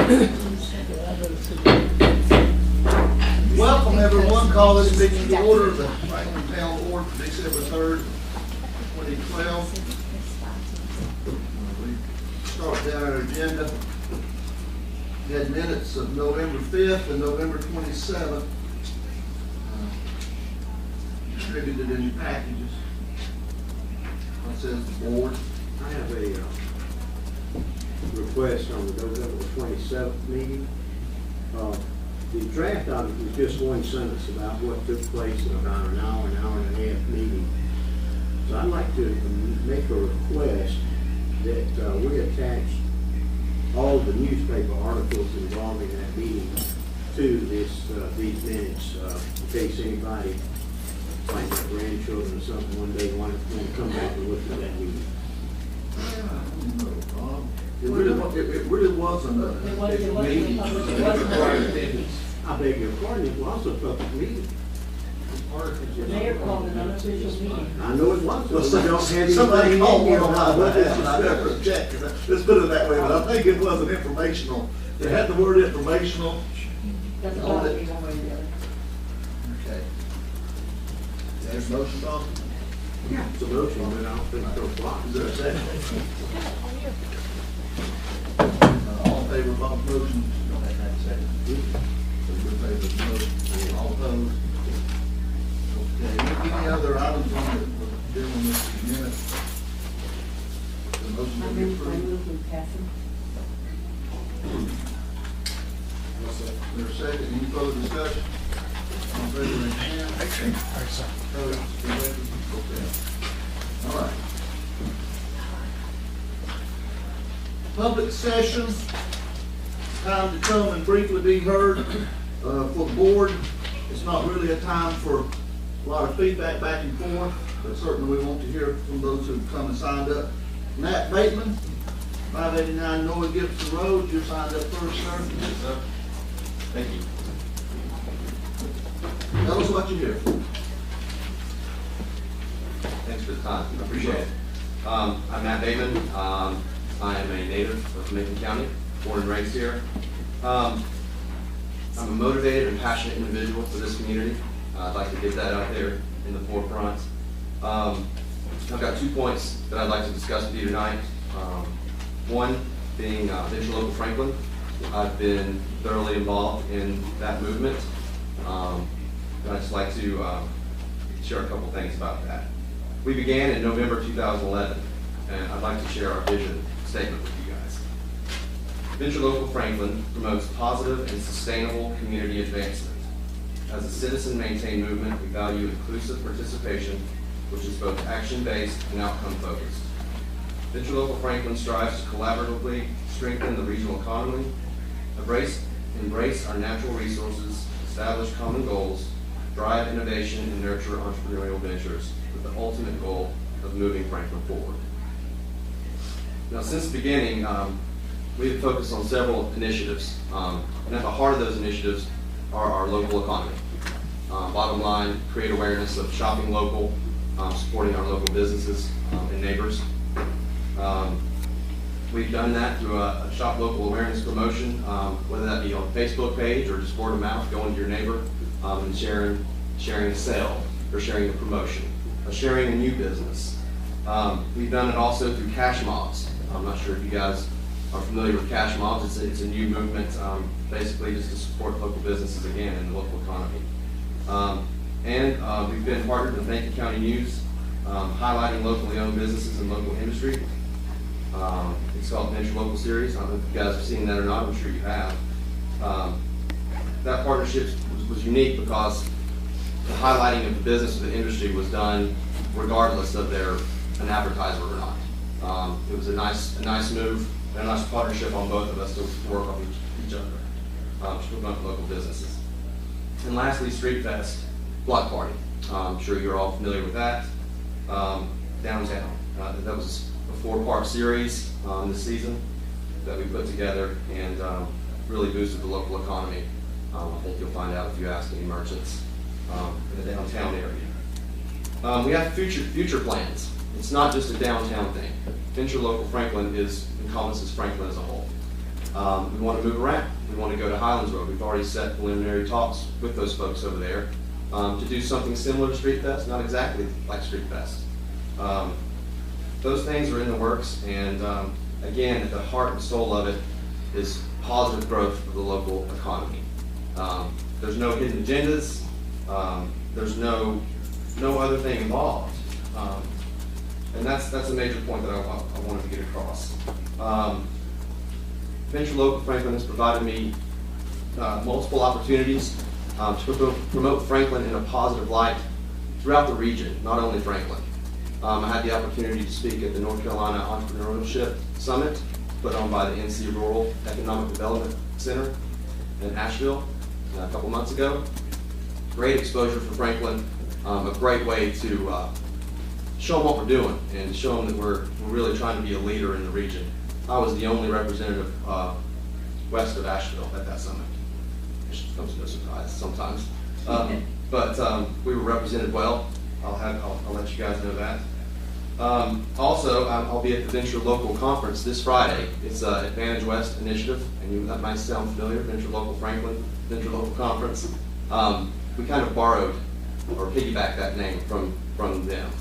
Welcome everyone. Call this meeting to order, the Franklin Town Board for December 3rd, 2012. We start down our agenda. We had minutes of November 5th and November 27th. Distributed in packages. That says the board. I have a request on the November 27th meeting. The draft of it was just one sentence about what took place in about an hour and a half meeting. So I'd like to make a request that we attach all the newspaper articles involving that meeting to these minutes, in case anybody, like my grandchildren or something, one day want to come back and look at that meeting. It really wasn't a meeting. I beg your pardon, it was a public meeting. The mayor called an unofficial meeting. I know it was. Well, somebody called one on my behalf, and I never objected. Let's put it that way, but I think it was an informational. It had the word informational. Doesn't bother me one way or the other. Okay. There's a motion, Tom? Yeah, it's a motion, but I don't think it'll fly. Is there a second? All in favor of the motion? Don't have that second. So you're in favor of the motion? All opposed? Okay, any other items on the dealing with the minute? The motion I to be move approved. we pass them. Is there a second? Any further discussion? All in favor, raise your hand. Opposed? Okay. All right. Public session, time to come and briefly be heard for the board. It's not really a time for a lot of feedback back and forth, but certainly we want to hear from those who've come and signed up. Matt Bateman, 589 North Gibson Road, you're signed up first, sir. Yes, sir. Thank you. Tell us what you hear. Thanks for the time. I appreciate it. I'm Matt Bateman. I am a native of Macon County, born and raised here. I'm a motivated and passionate individual for this community. I'd like to get that out there in the forefront. I've got 2 points that I'd like to discuss with you tonight. One being Venture Local Franklin. I've been thoroughly involved in that movement. And I'd just like to share a couple things about that. We began in November 2011, and I'd like to share our vision statement with you guys. Venture Local Franklin promotes positive and sustainable community advancement. As a citizen-maintained movement, we value inclusive participation, which is both action-based and outcome-focused. Venture Local Franklin strives to collaboratively strengthen the regional economy, embrace our natural resources, establish common goals, drive innovation, and nurture entrepreneurial ventures with the ultimate goal of moving Franklin forward. Now, since the beginning, we've focused on several initiatives, and at the heart of those initiatives are our local economy. Bottom line, create awareness of shopping local, supporting our local businesses and neighbors. We've done that through a shop local awareness promotion, whether that be on a Facebook page or just word of mouth, going to your neighbor and sharing a sale or sharing a promotion, or sharing a new business. We've done it also through cash mobs. I'm not sure if you guys are familiar with cash mobs. It's a new movement, basically just to support local businesses again in the local economy. And we've been partnered with Macon County News, highlighting locally owned businesses and local industry. It's called Venture Local Series. I don't know if you guys have seen that or not. I'm sure you have. That partnership was unique because the highlighting of the business or the industry was done regardless of their an advertiser or not. It was a nice move and a nice partnership on both of us to work on each other, to promote local businesses. And lastly, Street Fest Block Party. I'm sure you're all familiar with that. Downtown. That was a 4-part series this season that we put together and really boosted the local economy. I think you'll find out if you ask any merchants in the downtown area. We have future plans. It's not just a downtown thing. Venture Local Franklin encompasses Franklin as a whole. We want to move around. We want to go to Highlands Road. We've already set preliminary talks with those folks over there to do something similar to Street Fest, not exactly like Street Fest. Those things are in the works, and again, at the heart and soul of it is positive growth of the local economy. There's no hidden agendas. There's no other thing involved. And that's a major point that I wanted to get across. Venture Local Franklin has provided me multiple opportunities to promote Franklin in a positive light throughout the region, not only Franklin. I had the opportunity to speak at the North Carolina Entrepreneurship Summit put on by the NC Rural Economic Development Center in Asheville a couple months ago. Great exposure for Franklin, a great way to show them what we're doing and show them that we're really trying to be a leader in the region. I was the only representative west of Asheville at that summit, which comes to no surprise sometimes. But we were represented well. I'll let you guys know that. Also, I'll be at the Venture Local Conference this Friday. It's Advantage West Initiative, and that might sound familiar, Venture Local Franklin, Venture Local Conference. We kind of borrowed or piggybacked that name from them,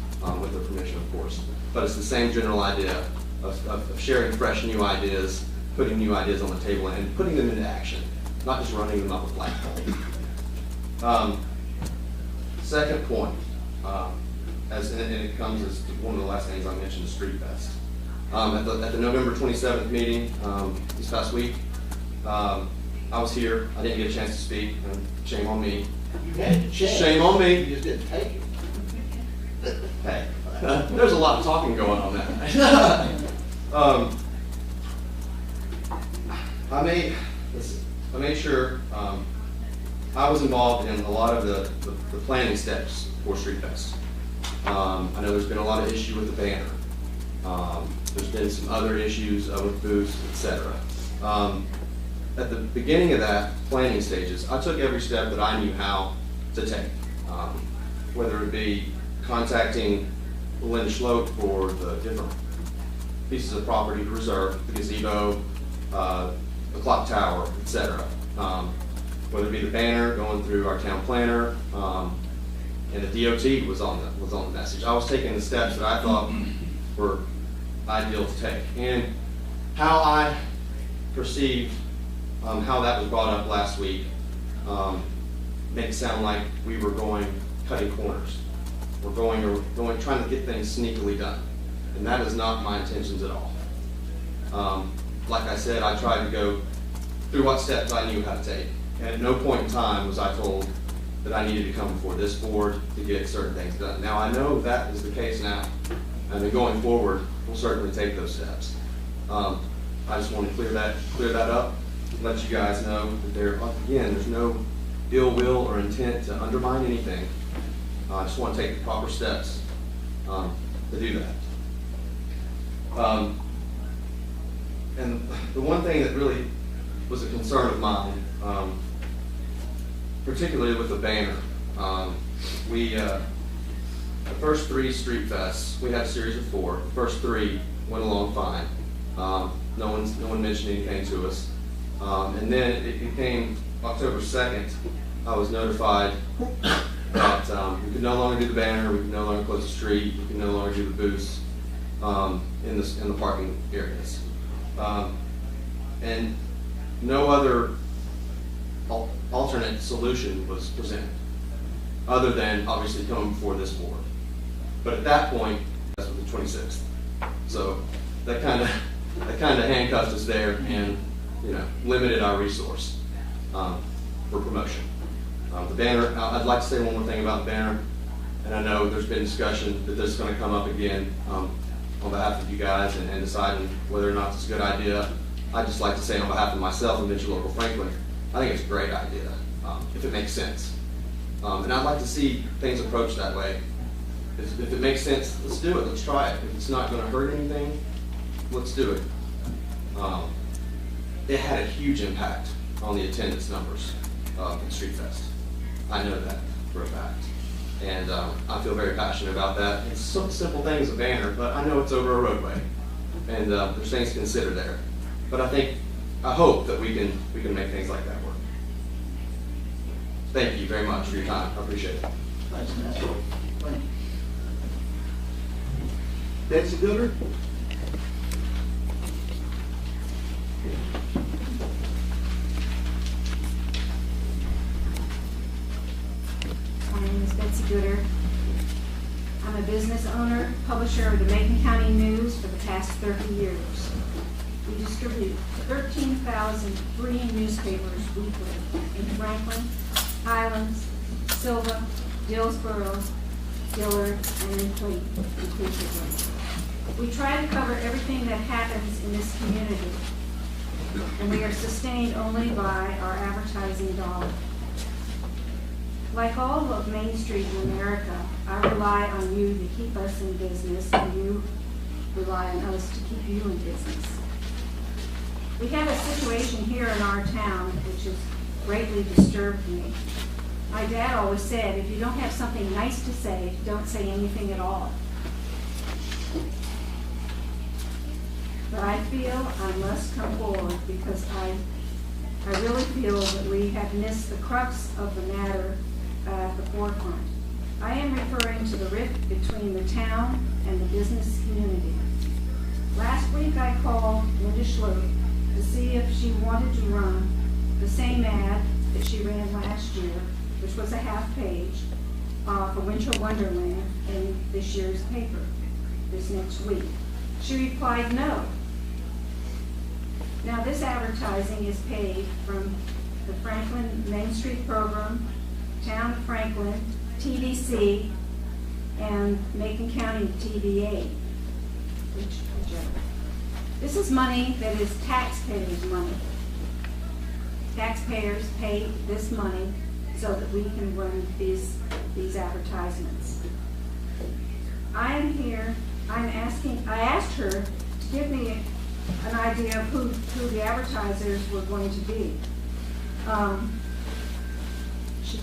with their permission, of course. But it's the same general idea of sharing fresh new ideas, putting new ideas on the table, and putting them into action, not just running them up a flagpole. Second point, and it comes as one of the last things I mentioned, is Street Fest. At the November 27th meeting this past week, I was here. I didn't get a chance to speak, and shame on me. You had to check. Shame on me. You just didn't take it. Hey, there's a lot of talking going on that. I made sure I was involved in a lot of the planning steps for Street Fest. I know there's been a lot of issue with the banner. There's been some other issues with booths, etc. At the beginning of that planning stages, I took every step that I knew how to take, whether it be contacting Linda Schlote for the different pieces of property to reserve, the gazebo, the clock tower, etc. Whether it be the banner going through our town planner, and the DOT was on the message. I was taking the steps that I thought were ideal to take, and how I perceived how that was brought up last week made it sound like we were cutting corners. We're trying to get things sneakily done, and that is not my intentions at all. Like I said, I tried to go through what steps I knew how to take, and at no point in time was I told that I needed to come before this board to get certain things done. Now, I know that is the case now, and then going forward, we'll certainly take those steps. I just want to clear that up, let you guys know that there's no ill will or intent to undermine anything. I just want to take the proper steps to do that. And the one thing that really was a concern of mine, particularly with the banner, the first 3 Street Fests, we had a series of 4. The first 3 went along fine. No one mentioned anything to us. And then it became October 2nd, I was notified that we could no longer do the banner, we could no longer close the street, we could no longer do the booths in the parking areas. And no other alternate solution was presented, other than obviously coming before this board. But at that point, that's the 26th. So that kind of handcuffed us there and limited our resource for promotion. The banner, I'd like to say one more thing about the banner, and I know there's been discussion that this is going to come up again on behalf of you guys and deciding whether or not it's a good idea. I'd just like to say on behalf of myself and Venture Local Franklin, I think it's a great idea, if it makes sense. And I'd like to see things approached that way. If it makes sense, let's do it, let's try it. If it's not going to hurt anything, let's do it. It had a huge impact on the attendance numbers at Street Fest. I know that for a fact. And I feel very passionate about that. It's some simple thing as a banner, but I know it's over a roadway. And there's things to consider there. But I think I hope that we can make things like that work. Thank you very much for your time. I appreciate it. Thanks, Matt. Thank you. Betsy Gooder? My name is Betsy Gooder. I'm a business owner, publisher of the Macon County News for the past 30 years. We distribute 13,003 newspapers weekly in Franklin, Highlands, Silva, Dillsboro, Dillard, and in Cleveland, inclusively. We try to cover everything that happens in this community, and we are sustained only by our advertising dollar. Like all of Main Street in America, I rely on you to keep us in business, and you rely on us to keep you in business. We have a situation here in our town which has greatly disturbed me. My dad always said, if you don't have something nice to say, don't say anything at all. But I feel I must come forward because I really feel that we have missed the crux of the matter at the forefront. I am referring to the rift between the town and the business community. Last week I called Linda Schloop to see if she wanted to run the same ad that she ran last year, which was a half page for Winter Wonderland in this year's paper this next week. She replied no. Now this advertising is paid from the Franklin Main Street program, Town of Franklin, TVC, and Macon County TVA. This is money that is taxpayers' money. Taxpayers pay this money so that we can run these advertisements. I am here, I asked her to give me an idea of who the advertisers were going to be. She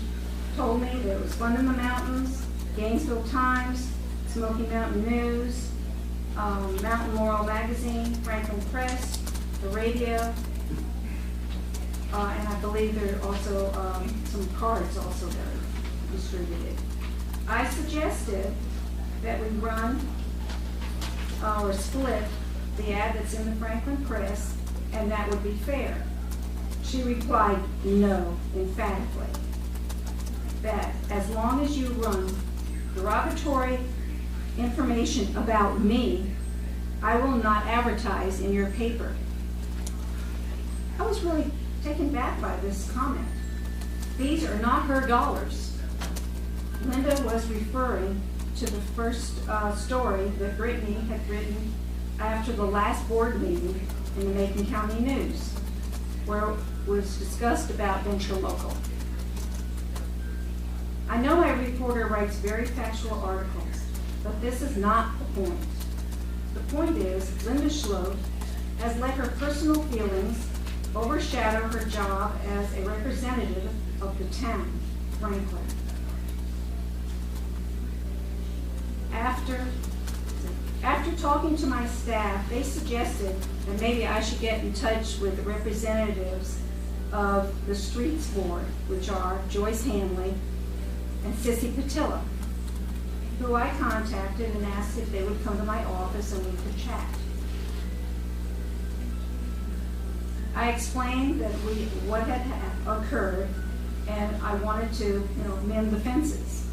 told me there was Fun in the Mountains, Gainesville Times, Smoky Mountain News, Mountain Laurel Magazine, Franklin Press, the radio, and I believe there are also some cards also that are distributed. I suggested that we run or split the ad that's in the Franklin Press, and that would be fair. She replied no, emphatically, that as long as you run derogatory information about me, I will not advertise in your paper. I was really taken back by this comment. These are not her dollars. Linda was referring to the first story that Brittany had written after the last board meeting in the Macon County News, where it was discussed about venture local. I know a reporter writes very factual articles, but this is not the point. The point is, Linda Schloop has let her personal feelings overshadow her job as a representative of the town, Franklin. After talking to my staff, they suggested that maybe I should get in touch with the representatives of the Streets Board, which are Joyce Hanley and Sissy Patilla, who I contacted and asked if they would come to my office and we could chat. I explained that what had occurred, and I wanted to mend the fences.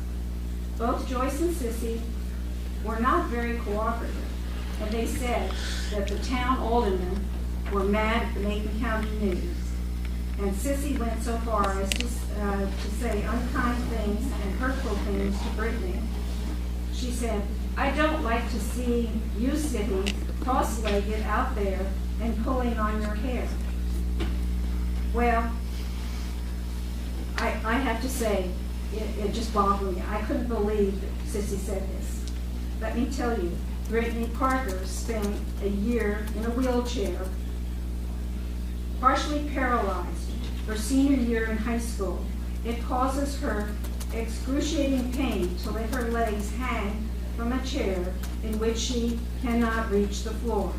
Both Joyce and Sissy were not very cooperative, and they said that the town aldermen were mad at the Macon County News. And Sissy went so far as to say unkind things and hurtful things to Brittany. She said, "I don't like to see you sitting cross-legged out there and pulling on your hair." Well, I have to say, it just boggled me. I couldn't believe that Sissy said this. Let me tell you, Brittany Parker spent a year in a wheelchair, partially paralyzed, her senior year in high school. It causes her excruciating pain to let her legs hang from a chair in which she cannot reach the floor.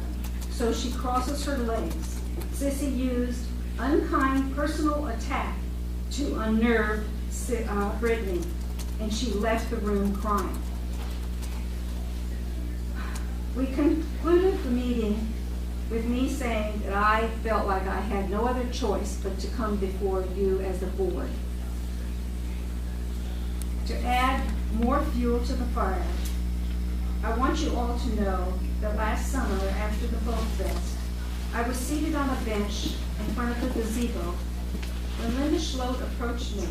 So she crosses her legs, Sissy used unkind personal attack to unnerve Brittany, and she left the room crying. We concluded the meeting with me saying that I felt like I had no other choice but to come before you as the board. To add more fuel to the fire, I want you all to know that last summer after the Folk Fest, I was seated on a bench in front of the gazebo when Linda Schlote approached me.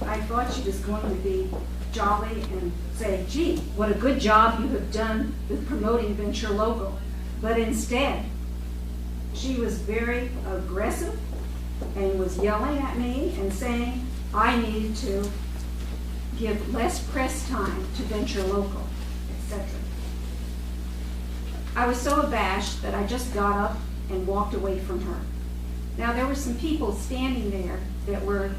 I thought she was going to be jolly and say, gee, what a good job you have done with promoting Venture Local. But instead, she was very aggressive and was yelling at me and saying I needed to give less press time to Venture Local, etc. I was so abashed that I just got up and walked away from her. Now, there were some people standing there that were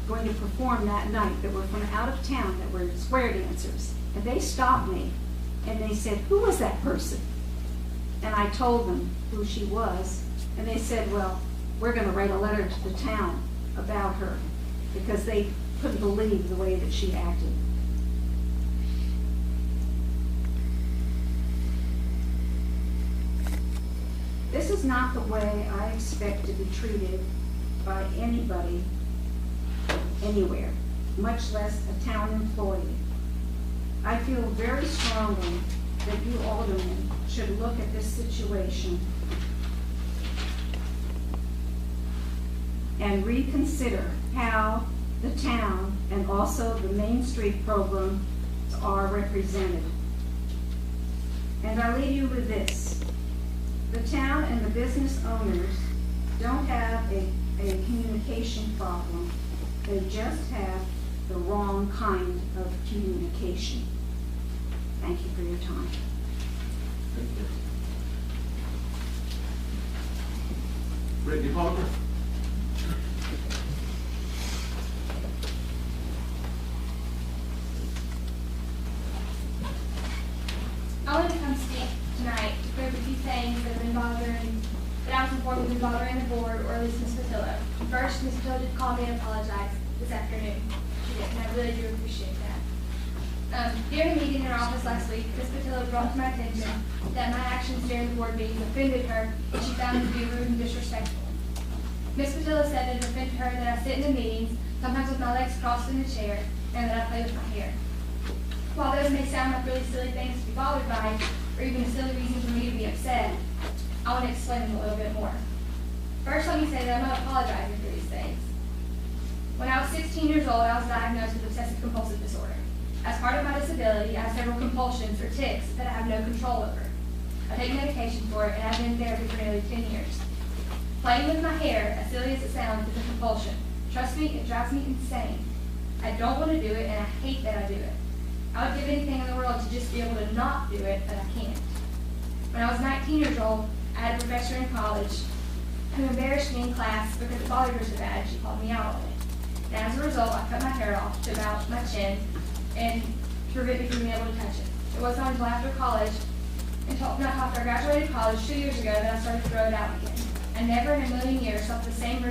going to perform that night that were from out of town, that were square dancers. And they stopped me and they said, who was that person? And I told them who she was. And they said, well, we're going to write a letter to the town about her, because they couldn't believe the way that she acted. This is not the way I expect to be treated by anybody, anywhere, much less a town employee. I feel very strongly that you aldermen should look at this situation and reconsider how the town and also the Main Street programs are represented. And I leave you with this. The town and the business owners don't have a communication problem. They just have the wrong kind of communication. Thank you for your time. Thank you. Brittany Parker. I wanted to come speak tonight to clear up a few things that have been bothering, that I was informed have been bothering the board, or at least Ms. Patillo. First, Ms. Patillo did call me and apologize this afternoon. She did, and I really do appreciate that. During a meeting in her office last week, Ms. Patillo brought to my attention that my actions during the board meeting offended her, and she found it to be rude and disrespectful. Ms. Patillo said that it offended her that I sit in the meetings, sometimes with my legs crossed in the chair, and that I play with my hair. While those may sound like really silly things to be bothered by, or even a silly reason for me to be upset, I want to explain them a little bit more. First, let me say that I'm not apologizing for these things. When I was 16 years old, I was diagnosed with obsessive compulsive disorder. As part of my disability, I have several compulsions or tics that I have no control over. I take medication for it, and I've been in therapy for nearly 10 years. Playing with my hair, as silly as it sounds, is a compulsion. Trust me, it drives me insane. I don't want to do it, and I hate that I do it. I would give anything in the world to just be able to not do it, but I can't. When I was 19 years old, I had a professor in college who embarrassed me in class because it bothered her so bad she called me out on it. And as a result, I cut my hair off to about my chin and to prevent me from being able to touch it. It wasn't until after college, not after I graduated college 2 years ago, that I started to grow it out again. I never in a million years felt the same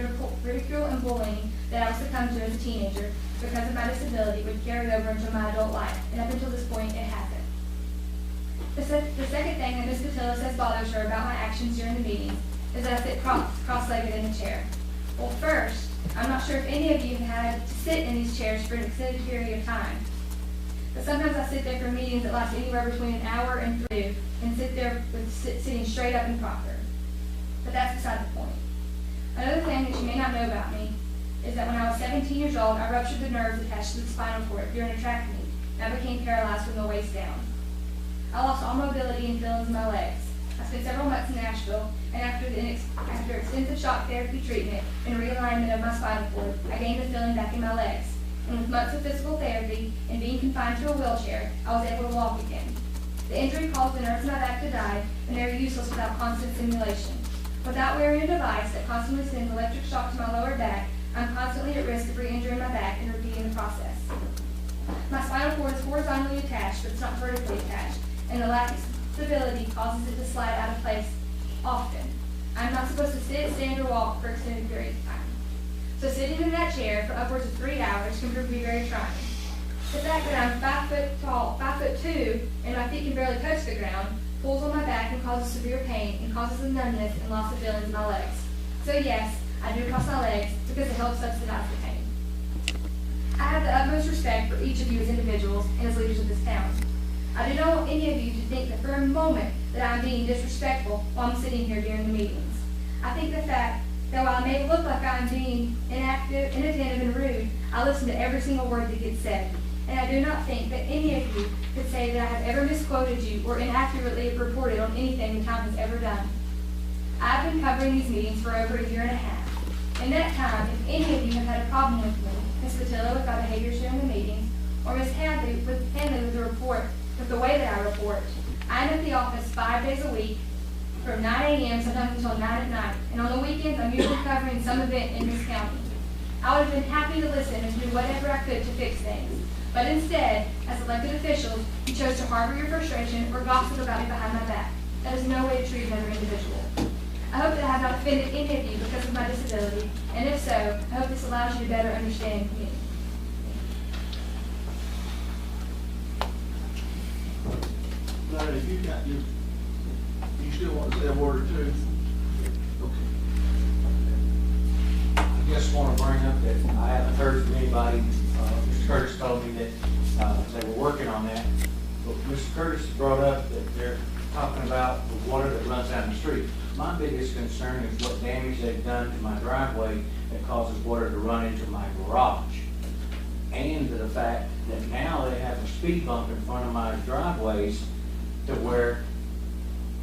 ridicule and bullying that I succumbed to as a teenager because of my disability would carry over into my adult life, and up until this point, it hasn't. The second thing that Ms. Patillo says bothers her about my actions during the meetings is that I sit cross-legged in a chair. Well, first, I'm not sure if any of you have had to sit in these chairs for an extended period of time, but sometimes I sit there for meetings that last anywhere between an hour and 3, and sit there sitting straight up and proper. But that's beside the point. Another thing that you may not know about me is that when I was 17 years old, I ruptured the nerves attached to the spinal cord during a track meet, and I became paralyzed from the waist down. I lost all mobility and feelings in my legs. I spent several months in Nashville, and after extensive shock therapy treatment and realignment of my spinal cord, I gained the feeling back in my legs. And with months of physical therapy and being confined to a wheelchair, I was able to walk again. The injury caused the nerves in my back to die, and they are useless without constant stimulation. Without wearing a device that constantly sends electric shock to my lower back, I'm constantly at risk of re-injuring my back and repeating the process. My spinal cord is horizontally attached, but it's not vertically attached, and the lack of stability causes it to slide out of place often. I'm not supposed to sit, stand, or walk for extended periods of time. So sitting in that chair for upwards of 3 hours can prove to be very trying. The fact that I'm 5 foot tall, 5'2", and my feet can barely touch the ground, pulls on my back and causes severe pain and causes a numbness and loss of feelings in my legs. So yes, I do cross my legs because it helps subsidize the pain. I have the utmost respect for each of you as individuals and as leaders of this town. I do not want any of you to think that for a moment that I am being disrespectful while I'm sitting here during the meetings. I think the fact that while I may look like I am being inactive, inattentive, and rude, I listen to every single word that gets said. And I do not think that any of you could say that I have ever misquoted you or inaccurately reported on anything the town has ever done. I've been covering these meetings for over 1.5 years. In that time, if any of you have had a problem with me, Ms. Patillo with my behavior during the meetings, or Ms. Hadley with the report, with the way that I report, I am at the office 5 days a week from 9 a.m. sometimes until 9 at night. And on the weekends, I'm usually covering some event in this county. I would have been happy to listen and do whatever I could to fix things. But instead, as elected officials, you chose to harbor your frustration or gossip about me behind my back. That is no way to treat another individual. I hope that I have not offended any of you because of my disability, and if so, I hope this allows you to better understand me. Larry, if you still want to say a word or two? Okay. I just want to bring up that I haven't heard from anybody. Mr. Curtis told me that they were working on that. But Mr. Curtis brought up that they're talking about the water that runs down the street. My biggest concern is what damage they've done to my driveway that causes water to run into my garage. And the fact that now they have a speed bump in front of my driveways to where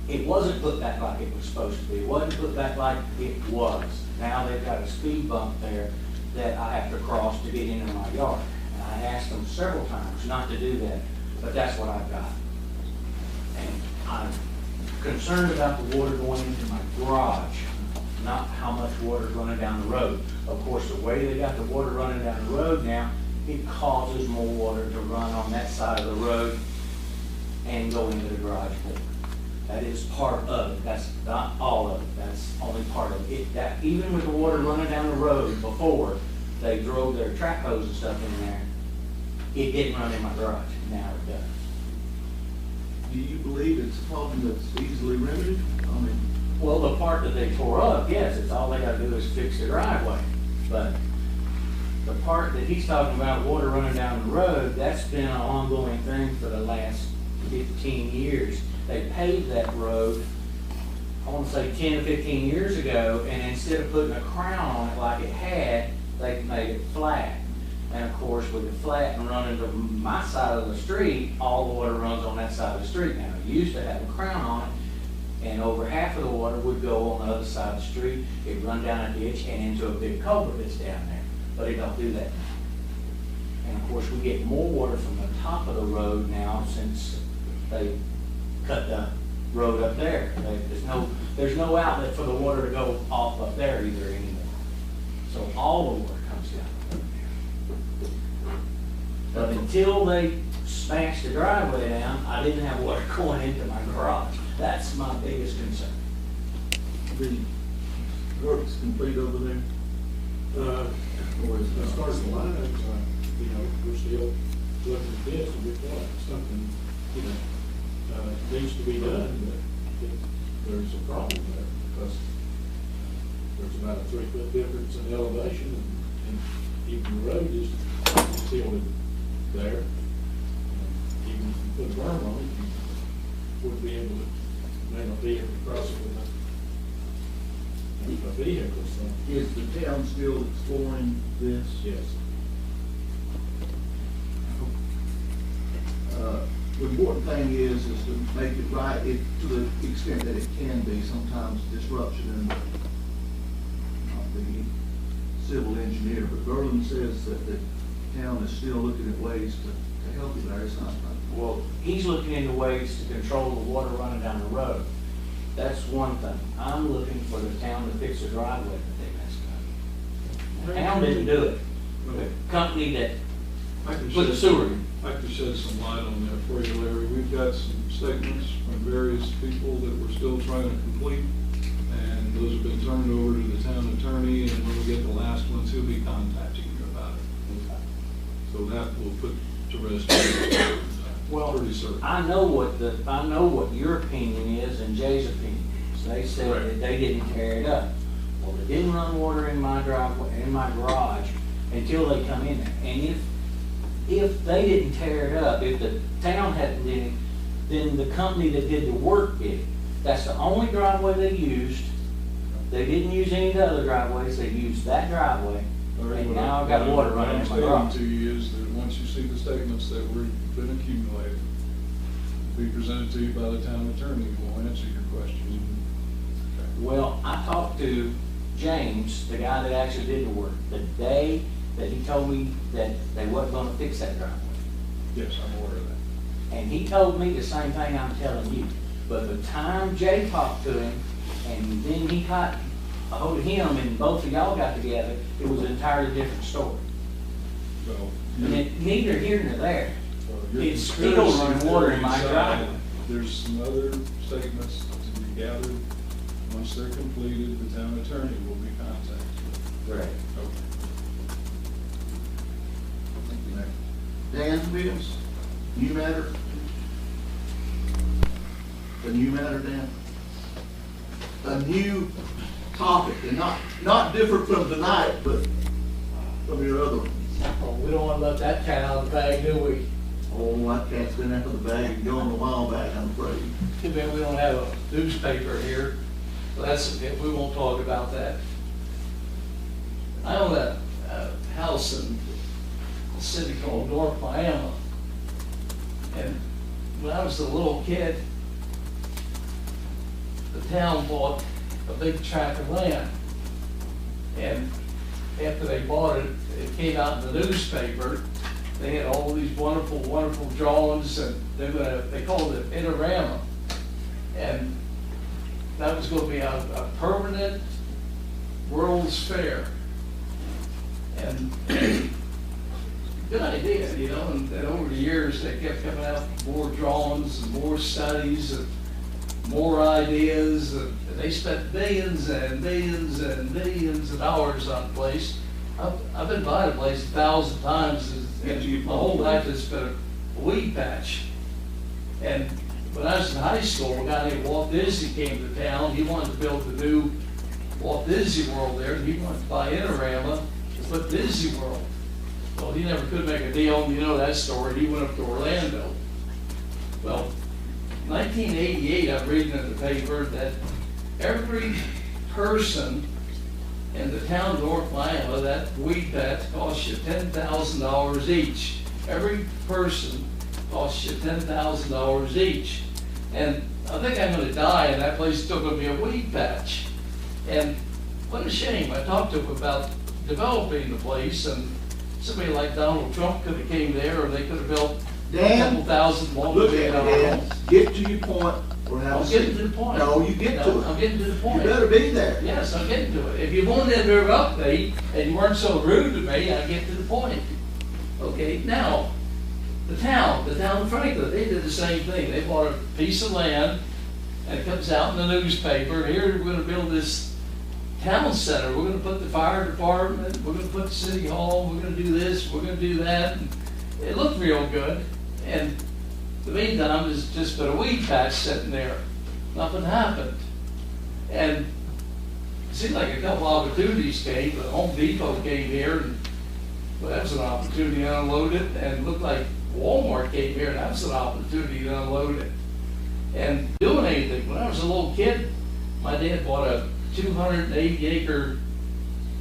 it wasn't put back like it was supposed to be. It wasn't put back like it was. Now they've got a speed bump there that I have to cross to get into my yard. And I asked them several times not to do that, but that's what I've got. And I'm concerned about the water going into my garage, not how much water is running down the road. Of course, the way they got the water running down the road now, it causes more water to run on that side of the road and go into the garage door. That is part of it. That's not all of it. That's only part of it. That even with the water running down the road before they drove their track hose and stuff in there, it didn't run in my garage. Now it does. Do you believe it's a problem that's easily remedied? I mean, Well, the part that they tore up, yes, it's all they gotta do is fix the driveway. But the part that he's talking about, water running down the road, that's been an ongoing thing for the last 15 years. They paved that road, I want to say 10 to 15 years ago, and instead of putting a crown on it like it had, they made it flat. And of course, with it flat and running to my side of the street, all the water runs on that side of the street now. It used to have a crown on it, and over half of the water would go on the other side of the street. It'd run down a ditch and into a big culvert that's down there, but it don't do that now. And of course, we get more water from the top of the road now since they cut the road up there. There's no outlet for the water to go off up there either anymore. So all the water comes down up there. But until they smashed the driveway down, I didn't have water going into my garage. That's my biggest concern. the work's complete over there? Or is As far as the lines, we're still looking at this and we've got something, needs to be done, but there's a problem there because there's about a 3-foot difference in elevation and even the road is tilted there. Even if you put a berm on it, you wouldn't be able to, may not be able to cross it with a vehicle, so. Is the town still exploring this? Yes. The important thing is to make it right, to the extent that it can be, sometimes disruption in the civil engineer, but Berlin says that the town is still looking at ways to help you there. It's not. Well, he's looking into ways to control the water running down the road. That's one thing. I'm looking for the town to fix the driveway that they messed up. The town didn't do it. The company that put the sewer in. I could shed some light on that for you, Larry. We've got some statements from various people that we're still trying to complete, and Those have been turned over to the town attorney, and when we get the last ones, he'll be contacting you about it. So that will put to rest. Well, Pretty certain. I know what your opinion is and Jay's opinion is. They said Right. that they didn't tear it up. Well, they didn't run water in my driveway, in my garage until they come in there. And if they didn't tear it up, if the town hadn't did it, then the company that did the work did it. That's the only driveway they used. They didn't use any of the other driveways, they used that driveway. All right, And what now I've got water running in my What I'm garage. stating to you is that once you see the statements that were been accumulated, be presented to you by the town attorney, who will answer your questions. Well, I talked to James, the guy that actually did the work, the day that he told me that they wasn't gonna fix that driveway. Yes, I'm aware of that. And he told me the same thing I'm telling you. But the time Jay talked to him, and then he got a hold of him, and both of y'all got together, it was an entirely different story. Well, And it, neither here nor there. your It's still conspiracy running water in my theory driveway. side, there's some other statements to be gathered. Once they're completed, the town attorney will be contacted. Right. Okay. Thank you, Mayor. Dan Williams, new matter? The new matter, Dan? A new topic, and not different from tonight, but from your other one. Oh, we don't wanna let that cat out of the bag, do we? Oh, that cat's been out of the bag and gone a while back, I'm afraid. Too bad we don't have a newspaper here, so that's, we won't talk about that. I own a house in a city called North Miami. And when I was a little kid, the town bought a big tract of land. And after they bought it, it came out in the newspaper. They had all these wonderful, wonderful drawings, and they called it Interama. And that was gonna be a permanent World's Fair. And good idea, you know, and over the years, they kept coming out with more drawings and more studies and more ideas, and they spent millions and millions and millions of dollars on the place. I've been by the place 1,000 times, and my whole life it's been a weed patch. And when I was in high school, a guy named Walt Disney came to town. He wanted to build the new Walt Disney World there, and he wanted to buy Interama to put Disney World. Well, he never could make a deal, and you know that story. He went up to Orlando. Well, 1988, I'm reading in the paper that every person in the town of North Miami, that weed patch costs you $10,000 each. Every person costs you $10,000 each. And I think I'm gonna die, and that place is still gonna be a weed patch. And what a shame. I talked to him about developing the place, and somebody like Donald Trump could have came there, or they could have built a Dan, couple thousand look at multi-million-dollar Dan, homes. get to your point, or have a I'm getting seat. to the point. No, you get to No, it. I'm getting to the You point. better be there. Yes, I'm getting to it. If you wanted to interrupt me and you weren't so rude to me, I'd get to the point. Okay, now, the town of Franklin, they did the same thing. They bought a piece of land, and it comes out in the newspaper, here we're gonna build this town center, we're gonna put the fire department, we're gonna put the city hall, we're gonna do this, we're gonna do that. And it looked real good, and in the meantime, there's just been a weed patch sitting there. Nothing happened. And it seemed like a couple opportunities came, but Home Depot came here, and well, that was an opportunity to unload it, and it looked like Walmart came here, and that was an opportunity to unload it. And doing anything, when I was a little kid, my dad bought a 280-acre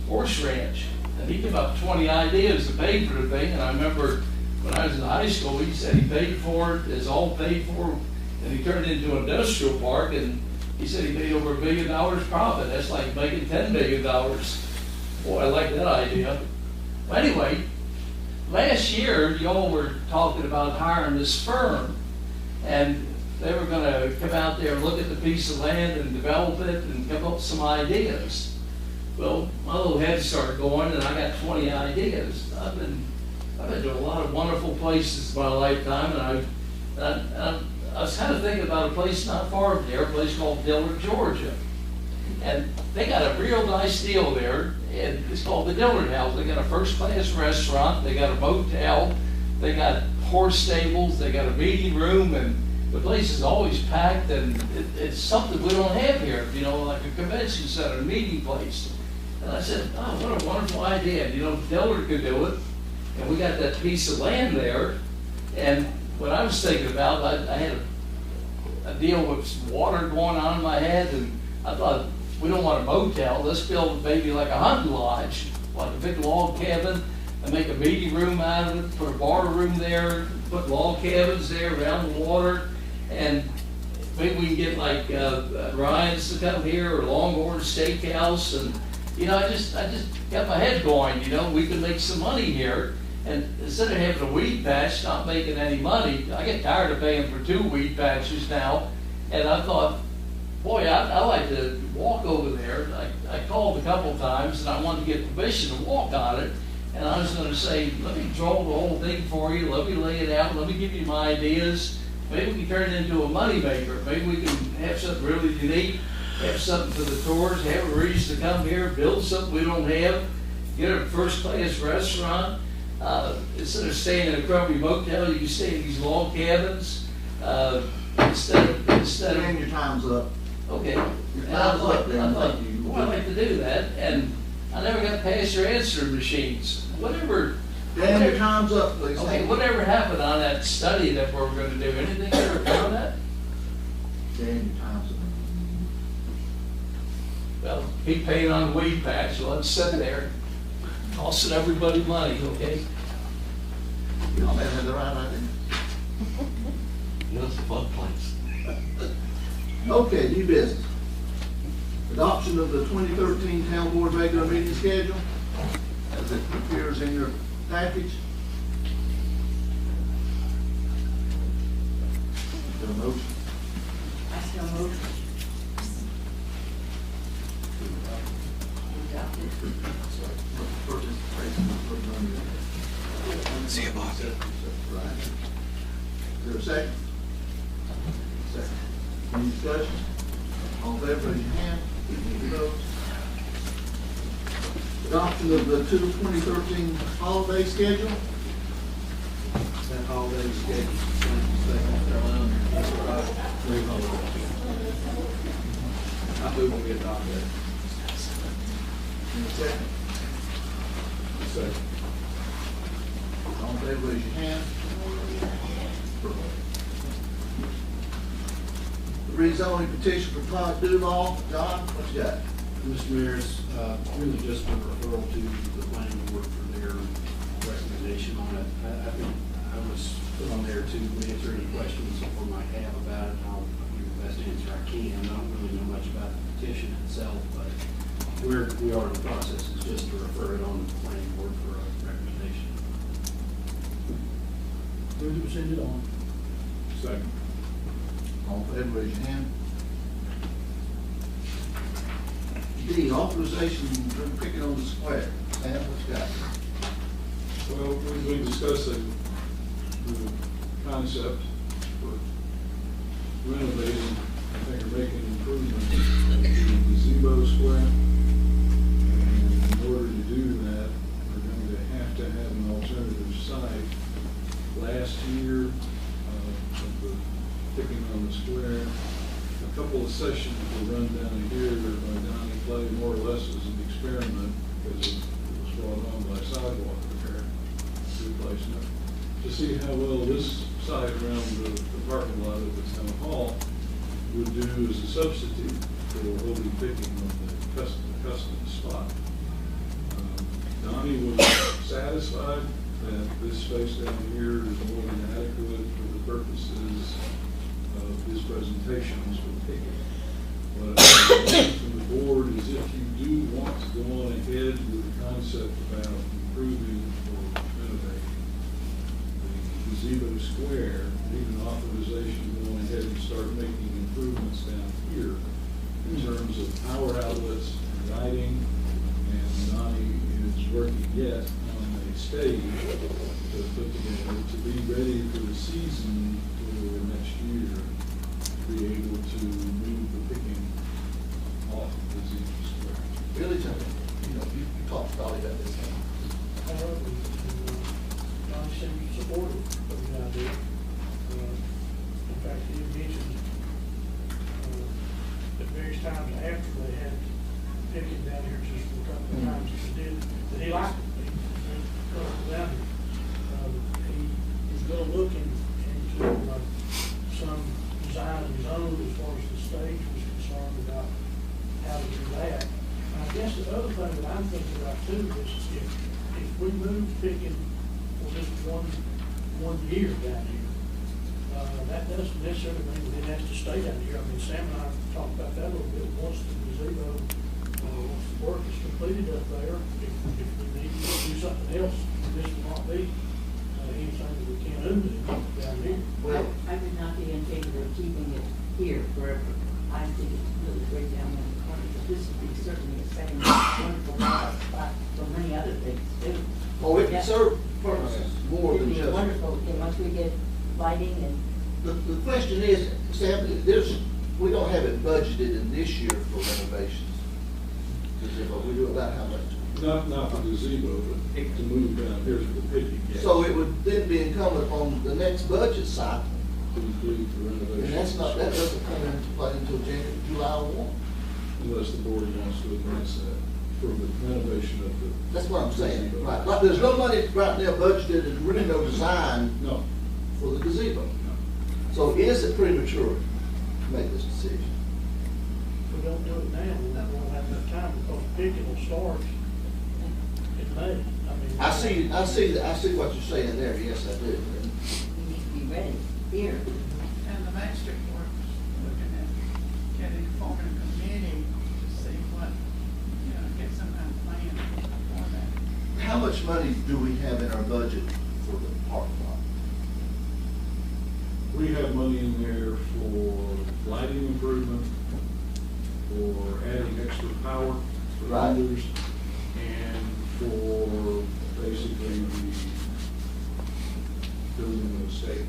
horse ranch, and he came up with 20 ideas to pay for the thing, and I remember when I was in high school, he said he paid for it, it's all paid for, and he turned it into an industrial park, and he said he made over $1 million profit. That's like making $10 million. Boy, I like that idea. Anyway, last year, y'all were talking about hiring this firm, and they were gonna come out there and look at the piece of land and develop it and come up with some ideas. Well, my little head started going, and I got 20 ideas. I've been to a lot of wonderful places in my lifetime, and I was kind of thinking about a place not far from there, a place called Dillard, Georgia. And they got a real nice deal there, and it's called the Dillard House. They got a first-class restaurant, they got a motel, they got horse stables, they got a meeting room, and the place is always packed, and it's something we don't have here, you know, like a convention center, meeting place. And I said, oh, what a wonderful idea, you know, Dillard could do it, and we got that piece of land there. And what I was thinking about, I had a deal with some water going on in my head, and I thought, we don't want a motel, let's build maybe like a hunting lodge, like a big log cabin, and make a meeting room out of it, put a bar room there, put log cabins there around the water, and maybe we can get like Ryan's to come here, or Longhorn Steakhouse, and you know, I just got my head going, you know, we can make some money here. And instead of having a weed patch, not making any money, I get tired of paying for 2 weed patches now. And I thought, boy, I like to walk over there. I called a couple times and I wanted to get permission to walk on it. And I was going to say, let me draw the whole thing for you. Let me lay it out. Let me give you my ideas. Maybe we can turn it into a money maker. Maybe we can have something really unique, have something for the tours, have a reason to come here, build something we don't have, get a first-class restaurant. Instead of staying in a crumbly motel, you can stay in these log cabins. Instead Dan, of your time's up. okay. Your And I time's up, Dan. thought, Thank you. well, I'd like to do that, and I never got past your answering machines. Whatever. Dan, your time's up, please. Okay, whatever happened on that study that we're going to do? Anything ever come on that? Dan, your time's up. Well, keep paying on the weed patch, so let's sit there, costing everybody money, okay? Y'all may have the right idea. You know, it's a fun place. Okay, new business. Adoption of the 2013 Town Board regular meeting schedule, as it appears in your package. Is there a motion? I still move. See you, Bob. Right. Is there a second? Second. Any discussion? All in favor, raise your hand. Any opposed? Adoption of the 2013 holiday schedule. That holiday schedule. I move we adopt that. Any second? Second. All in favor, raise your hand. Rezoning petition for Todd Duval. John, what you got? Mr. Mayor, it's really just a referral to the planning board for their recommendation on it. I think I was put on there to answer any questions someone might have about it. I'll give the best answer I can. I don't really know much about the petition itself, but we are in the process. It's just to refer it on to the planning board for a recommendation. Move to send it on. Second. All in favor, raise your hand. D, authorization for picking on the square. Sam, what you got? Well, we've been discussing the concept for renovating, I think, or making improvements to the gazebo square. And in order to do that, we're going to have an alternative site. Last year, of the picking on the square, a couple of sessions were run down here by Donnie Clay, more or less as an experiment, because it was brought on by sidewalk repair replacement, to see how well this site around the parking lot of the town hall would do as a substitute for holding picking of the custom spot. Donnie was satisfied that this space down here is more than adequate for the purposes of his presentations for picking. What I want from the board is if you do want to go on ahead with the concept about improving or renovating the gazebo square, need an authorization to go on ahead and start making improvements down here in terms of power outlets and lighting. And Donnie is working yet on a stage to put together to be ready for the season for next year, to be able to move the picking off the 6 times after they had Pickett down here, just a couple of times that he did, that he liked it. He come down here. He was gonna look into some design of his own as far as the stage was concerned about how to do that. And I guess the other thing that I'm thinking about too is if we move Pickett for just one year down here, that doesn't necessarily mean that it has to stay down here. I mean, Sam and I talked about that a little bit. Once the gazebo, once the work is completed up there, if we need to do something else, this will not be anything that we can't undo down here. Well, I would not be in favor of keeping it here forever. I think it's really great down in the corner, but this would be certainly a second wonderful spot for many other things too. well, it can serve purposes more It'd than be just. wonderful, okay, once we get lighting and The question is, Sam, we don't have it budgeted in this year for renovations. We do about how much? Not the gazebo, but to move down here to the picnic. So it would then be incumbent on the next budget cycle, To include the renovation. and that doesn't come into play until July 1. Unless the board wants to advance that for the renovation of the. That's what I'm saying, right? Like, there's no money right now budgeted, and really no design No. for the gazebo. No. So is it premature to make this decision? If we don't do it now, we won't have enough time because picking will start in May. I mean. I see what you're saying there, yes, I do. we need to be ready here. And the master board was looking at getting, forming a committee to see what, get some kind of plan for that. How much money do we have in our budget for the parking lot? We have money in there for lighting improvement, for adding extra power for Right. vendors, and for basically the building of the state.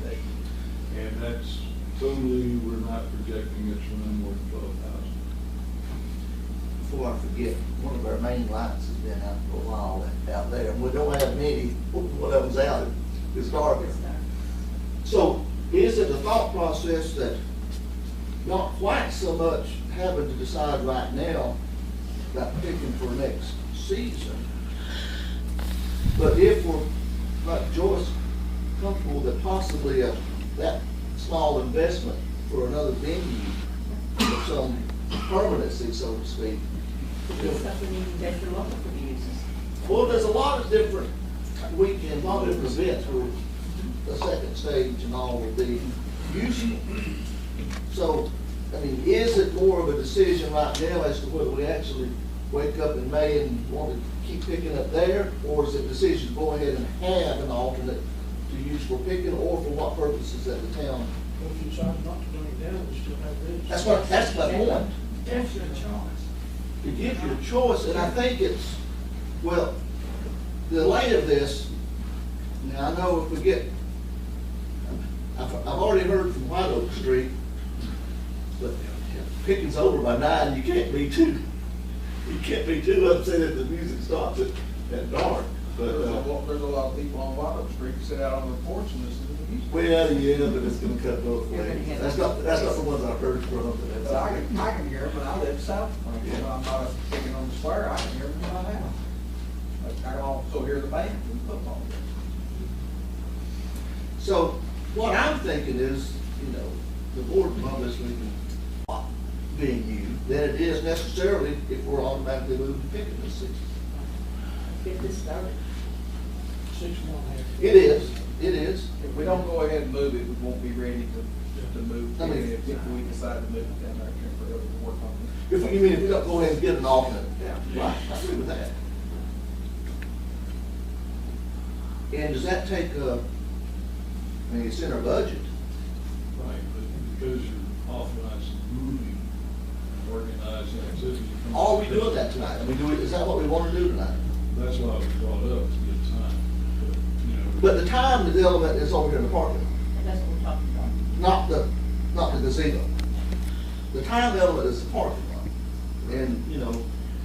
And that's totally, we're not projecting it to run more than 12,000. Before I forget, one of our main lights has been out for a while out there, and we don't have many, one of them's out, it's dark. So is it the thought process that not quite so much having to decide right now about picking for next season, but if we're, like Joyce, comfortable that possibly that small investment for another venue of some permanency, so to speak. It's something even better local for the users. Well, there's a lot of different weekends, a lot of different events where the second stage and all will be useful. So, I mean, is it more of a decision right now as to whether we actually wake up in May and want to keep picking up there? Or is it a decision to go ahead and have an alternate to use for picking, or for what purposes at the town? If you decide not to bring it down, we still have this. That's my point. That's your choice. To give you a choice, and I think it's, well, the delay of this, now I know if we get, I've already heard from White Oak Street, but picking's over by 9, you can't be too upset if the music stops at dark. But, There's a lot of people on White Oak Street who sit out on their porch and listen to the music. well, yeah, but it's gonna cut both ways. That's not the ones I've heard from, but that's. But I can hear them, and I live south. I'm not picking on the square, I can hear them in my house. But I can also hear the band and the football. So what I'm thinking is, the board obviously can being you than it is necessarily if we're automatically moving to picking this season. Get this started. 6 more half. It is. If we don't go ahead and move it, we won't be ready to move. I mean- If we decide to move it down there temporarily to work on it. You mean if we don't go ahead and get an alternate? Yeah. Right, I agree with that. And does that take, it's in our budget. Right, but because you're authorizing moving, organizing activity. Are we doing that tonight? Is that what we want to do tonight? That's why it was brought up, it's a good time, but, But the time, the element is over here in the parking lot. And that's what we're talking about. Not the gazebo. The time element is the parking lot. And,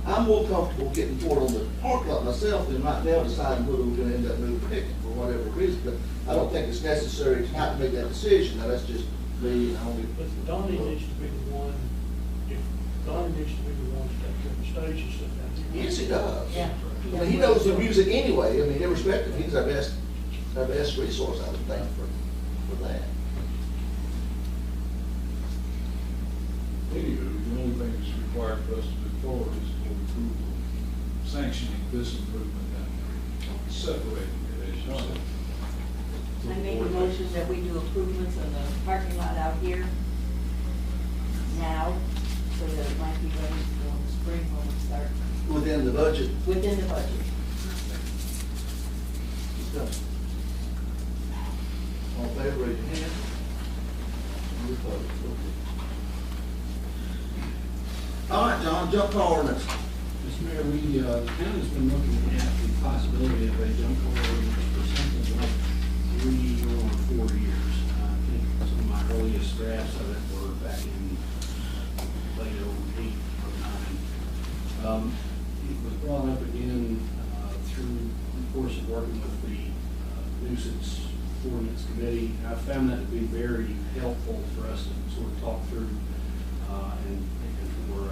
I'm more comfortable getting forward on the parking lot myself than right now deciding whether we're gonna end up moving picking for whatever reason. But I don't think it's necessary tonight to make that decision. Now, that's just me and only. But Donnie needs to be the one, if Donnie needs to be the one to take care of the stage and stuff down here. Yes, he does. Yeah. I mean, he knows the music anyway, I mean, irrespective, he's our best resource, I would think, for that. Anywho, the only thing that's required for us to move forward is for approval, sanctioning this improvement down there, separating it, as you said. I make a motion that we do improvements on the parking lot out here now, so that it might be ready to go in the spring when we start Within the budget. within the budget. All in favor, raise your hand. Any opposed? Okay. All right, John, jump car ordinance. Mr. Mayor, the town has been looking at the possibility of a junk car ordinance for something like 3 or 4 years. I think some of my earliest drafts of it were back in late 08 or 09. It was brought up again through the course of working with the nuisance ordinance committee. I found that to be very helpful for us to sort of talk through and for a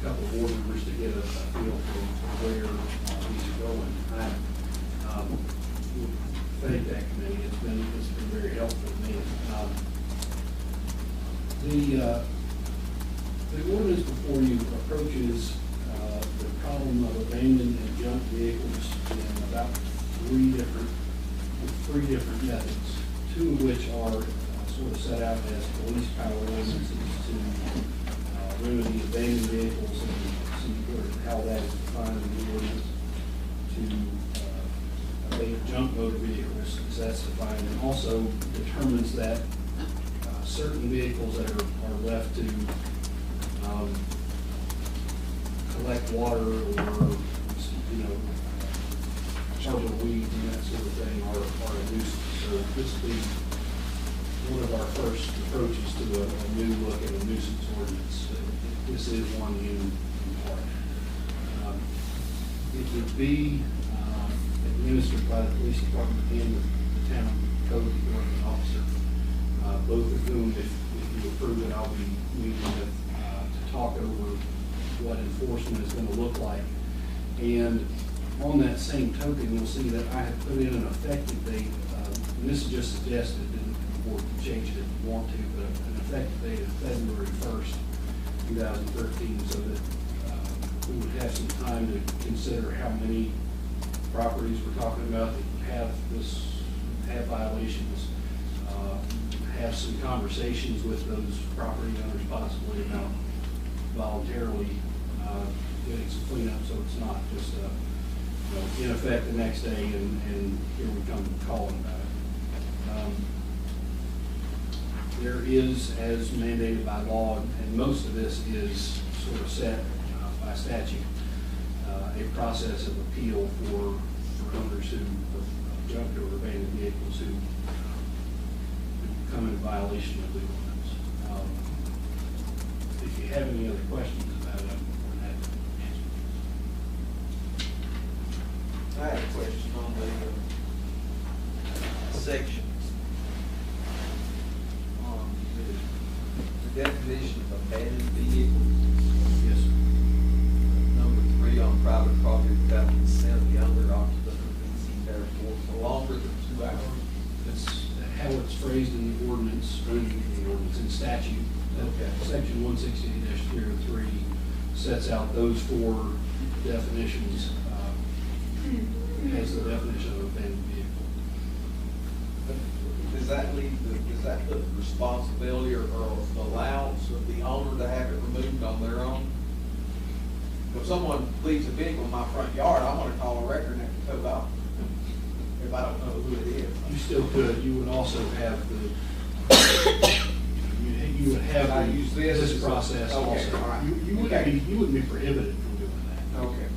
couple of board members to get a feel for where these are going. I thank that committee. It's been very helpful to me. The ordinance before you approaches the problem of abandoned and junk vehicles in about three different methods, 2 of which are sort of set out as police power ordinances to remedy abandoned vehicles and see how that is defined in the ordinance, to abate junk motor vehicles as that's defined, and also determines that certain vehicles that are left to collect water or, shovel weeds and that sort of thing are a nuisance. So this will be one of our first approaches to a new look at a nuisance ordinance. This is one in part. It would be administered by the police department and the town code enforcement officer, both of whom, if you approve it, I'll be meeting with to talk over what enforcement is going to look like. And on that same token, you'll see that I have put in an effective date, and this is just suggested, and the board can change it if you want to, but an effective date of February 1st, 2013, so that we would have some time to consider how many properties we're talking about that have violations, have some conversations with those property owners possibly about voluntarily getting some cleanup, so it's not just in effect the next day and here we come calling about it. There is, as mandated by law, and most of this is sort of set by statute, a process of appeal for owners of junk or abandoned vehicles who come in violation of the ordinance. If you have any other questions about it, I'm happy to answer. I had a question on the sections. The definition of abandoned vehicles. Yes, sir. Number 3, on private property without consent of the owner, occupant, or leasing therefore for longer than 2 hours. That's how it's phrased in the ordinance, in statute. Okay. Section 168-303 sets out those 4 definitions, as the definition of abandoned vehicle. Does that put the responsibility or allowance of the owner to have it removed on their own? If someone leaves a vehicle in my front yard, I want to call a record and have to tow it off if I don't know who it is. You still could. You would also have you would have I use this as a- process okay, also. all right. You wouldn't be prohibited from doing that. Okay.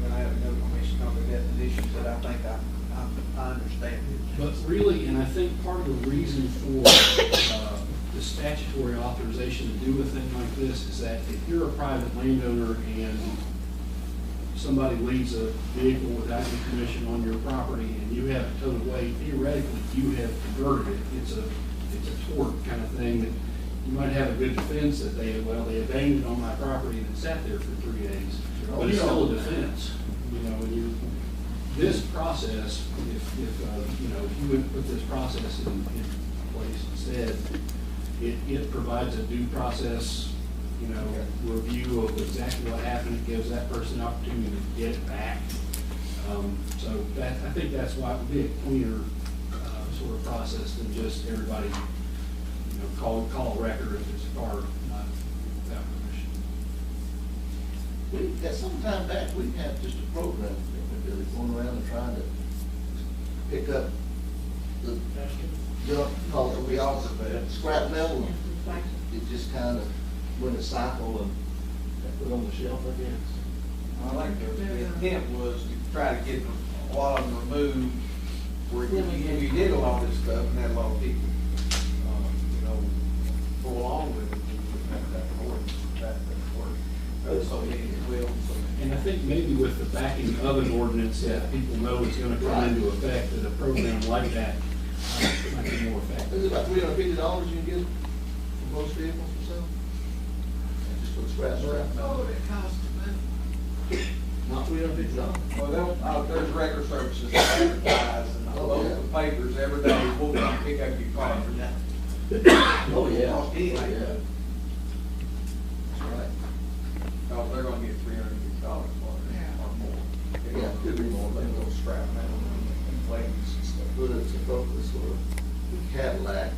But I have no question on the definitions, but I think I understand it. But really, and I think part of the reason for the statutory authorization to do a thing like this is that if you're a private landowner and somebody leaves a vehicle without any permission on your property and you have it towed away, theoretically, you have converted it. It's a a tort kind of thing, that you might have a good defense that they abandoned on my property and it sat there for 3 days. But it's still a defense, you know, when you, this process, if you know, if you would put this process in place instead, it provides a due process, you know, review of exactly what happened. It gives that person an opportunity to get it back. So that, I think that's why it would be a cleaner sort of process than just everybody, you know, call a record if it's a car not without permission. At some time back, we had just a program that we did, going around and trying to pick up the junk, cause we all scrap metal. It just kind of went a cycle and put on the shelf, I guess. I think the intent was to try to get a lot of them removed, where if you did a lot of this stuff and had a lot of people, you know, go along with it, you would have that work. So many will, so many. And I think maybe with the backing of an ordinance that people know is gonna come into effect, that a program like that might be more effective. Is it about $350 you can get for most vehicles or so? Just for the scrap metal? Oh, it costs money. Not $350. Well, there's record services that advertise in the local papers every day, we'll come pick up your car for that. Oh, yeah. Cost anything. Yeah. That's right. Because they're gonna get $350 for it, or more. Yeah, could be more, They but will scrap metal and plates and stuff. put it to focus or Cadillac.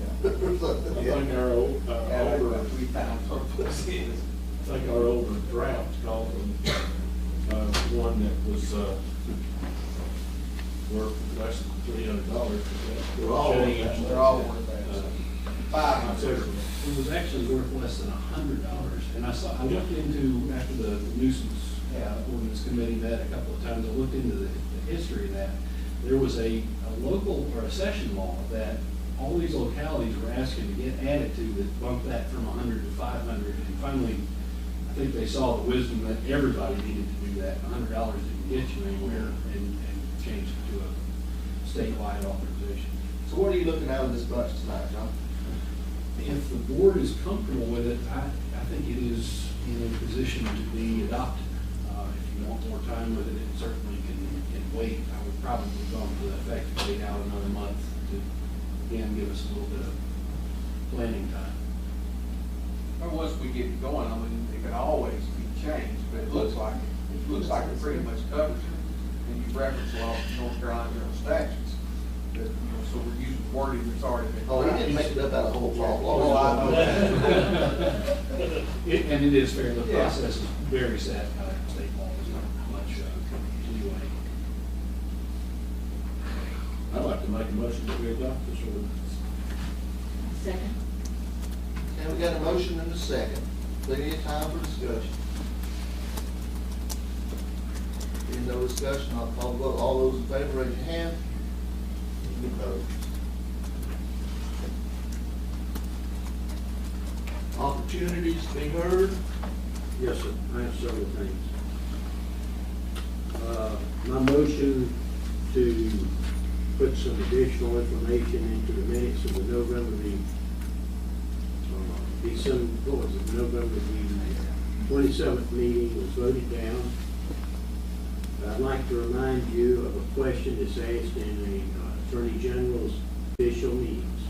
I think our old, Yeah, that's older, what 3,000 surplus is. I think our older drafts called them, one that was, worth less than $300. They're all worth that. They're all worth that. It was actually worth less than $100, and I looked into, after the nuisance ordinance committee met a couple of times, I looked into the history of that. There was a local, or a session law that all these localities were asking to get added to that bumped that from 100 to 500, and finally, I think they saw the wisdom that everybody needed to do that. $100 didn't get you anywhere, and changed it to a statewide authorization. So what are you looking at in this bunch tonight, John? If the board is comfortable with it, I think it is in a position to be adopted. If you want more time with it, it certainly can wait. I would probably go to the effective date out another month to, again, give us a little bit of planning time. Well, once we get it going, I mean, it can always be changed, but it looks like it pretty much covers it. And you reference a lot of North Carolina general statutes, that, you know, so we're using wording that's already been. Oh, he didn't make it up out of whole cloth. Oh, I know that. And it is fair, the process is very set by state law, there's not much leeway. I'd like to make a motion that we adopt this ordinance. Second. And we got a motion and a second. Plenty of time for discussion. Being no discussion, I'll call the vote. All those in favor, raise your hand. Any opposed? Opportunities to be heard. Yes, sir, I have several things. My motion to put some additional information into the minutes of the November, November the 27th meeting was voted down. I'd like to remind you of a question that's asked in the Attorney General's official meetings.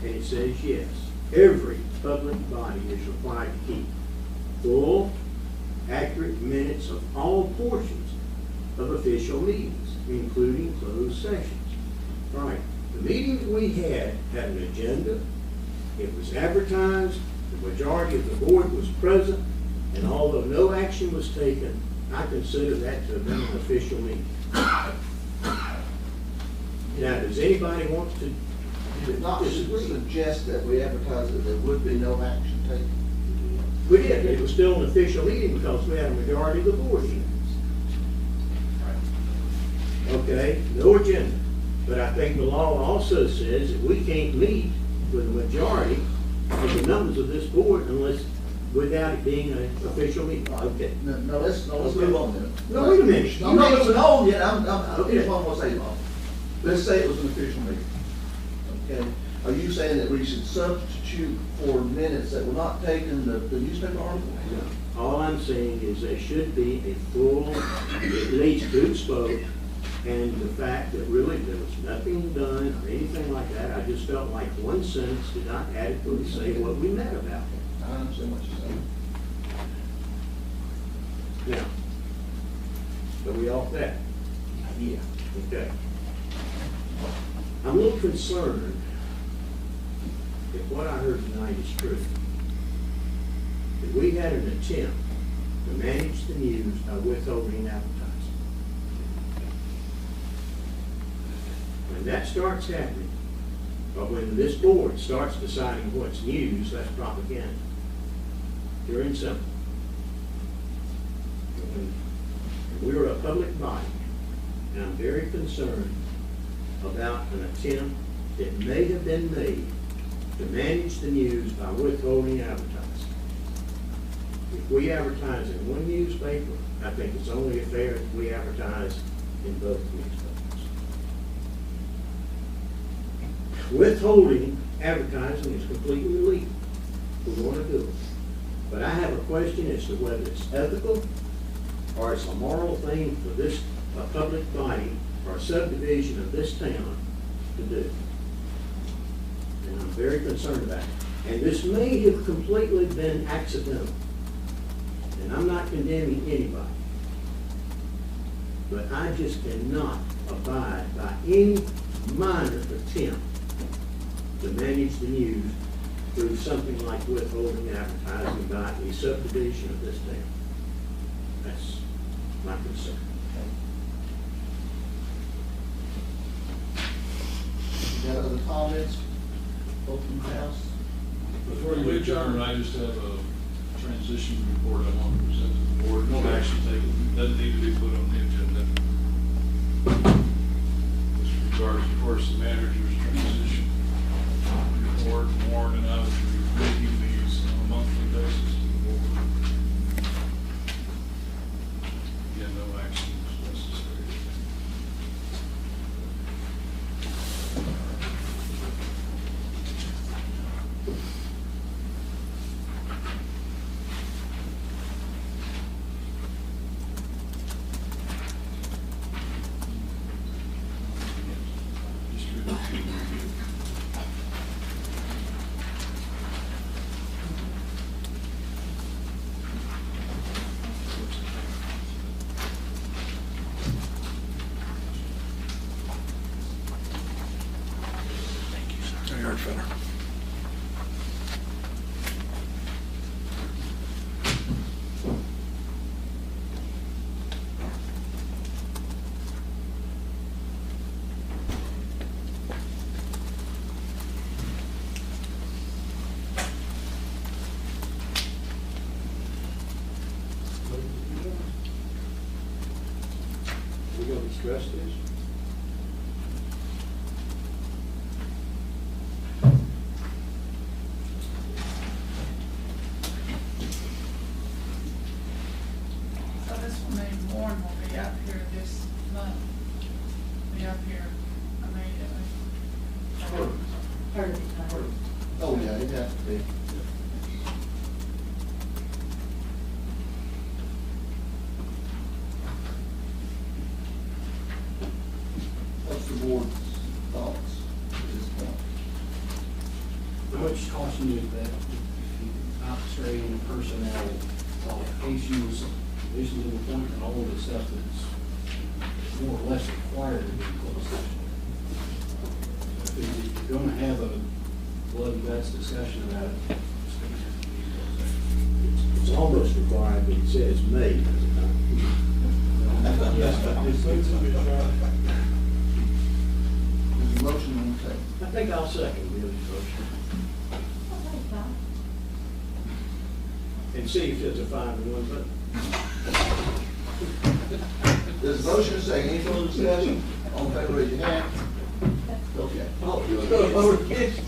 And it says, yes, every public body is required to keep full, accurate minutes of all portions of official meetings, including closed sessions. Right. The meetings we had an agenda. It was advertised. The majority of the board was present. And although no action was taken, I consider that to have been an official meeting. Now, does anybody want to? Did it not suggest that we advertised that there would be no action taken? We did. It was still an official meeting because we had a majority of the board here. Okay, no agenda. But I think the law also says that we can't meet with a majority of the members of this board unless, without it being an official meeting. Okay. No, let's move on then. No, wait a minute. I'm not moving on yet. Here's what I'm gonna say, Bob. Let's say it was an official meeting. Okay. Are you saying that we should substitute for minutes that were not taken, the newspaper article? No. All I'm saying is there should be a full, at least who spoke, and the fact that really there was nothing done or anything like that. I just felt like one sentence did not adequately say what we met about. I understand what you're saying. Now, are we off that? Yeah. Okay. I'm a little concerned if what I heard tonight is true. That we had an attempt to manage the news by withholding advertising. When that starts happening, or when this board starts deciding what's news, that's propaganda. Pure and simple. We're a public body, and I'm very concerned about an attempt that may have been made to manage the news by withholding advertising. If we advertise in one newspaper, I think it's only fair if we advertise in both newspapers. Withholding advertising is completely illegal. We want to do it. But I have a question as to whether it's ethical or it's a moral thing for this public body or a subdivision of this town to do. And I'm very concerned about it. And this may have completely been accidental. And I'm not condemning anybody. But I just cannot abide by any minor attempt to manage the news through something like withholding advertising by a subdivision of this town. That's my concern. You got other comments? Open house? Before you adjourn, I just have a transition report I want to present to the board. No action taken, doesn't need to be put on the agenda. This regards, of course, the manager's transition. The board, Warren, and I will be making these on a monthly basis to the board. Again, no action is necessary. We're going to discuss this? So this will mean Warren will be up here this month, be up here immediately. Part of the time. Oh, yeah, it has to be. What's the board's thoughts at this point? I would just caution you that if you concentrating personnel qualifications, issues in the point, and all of the stuff that's more or less required to be closed session. If you're gonna have a blood and guts discussion about it, it's gonna have to be closed session. It's almost required, but it says may, does it not? Yes, but it's going to be right. There's a motion on the table. I think I'll second Bill's motion. And see if it's a 5-1 vote. There's a motion and a second. Any further discussion? All in favor, raise your hand. Okay. Oh, you're going to vote against it.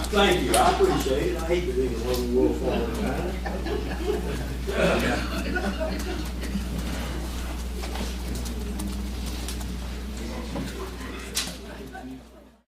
Thank you, I appreciate it. I hate to be the lone wolf all the time.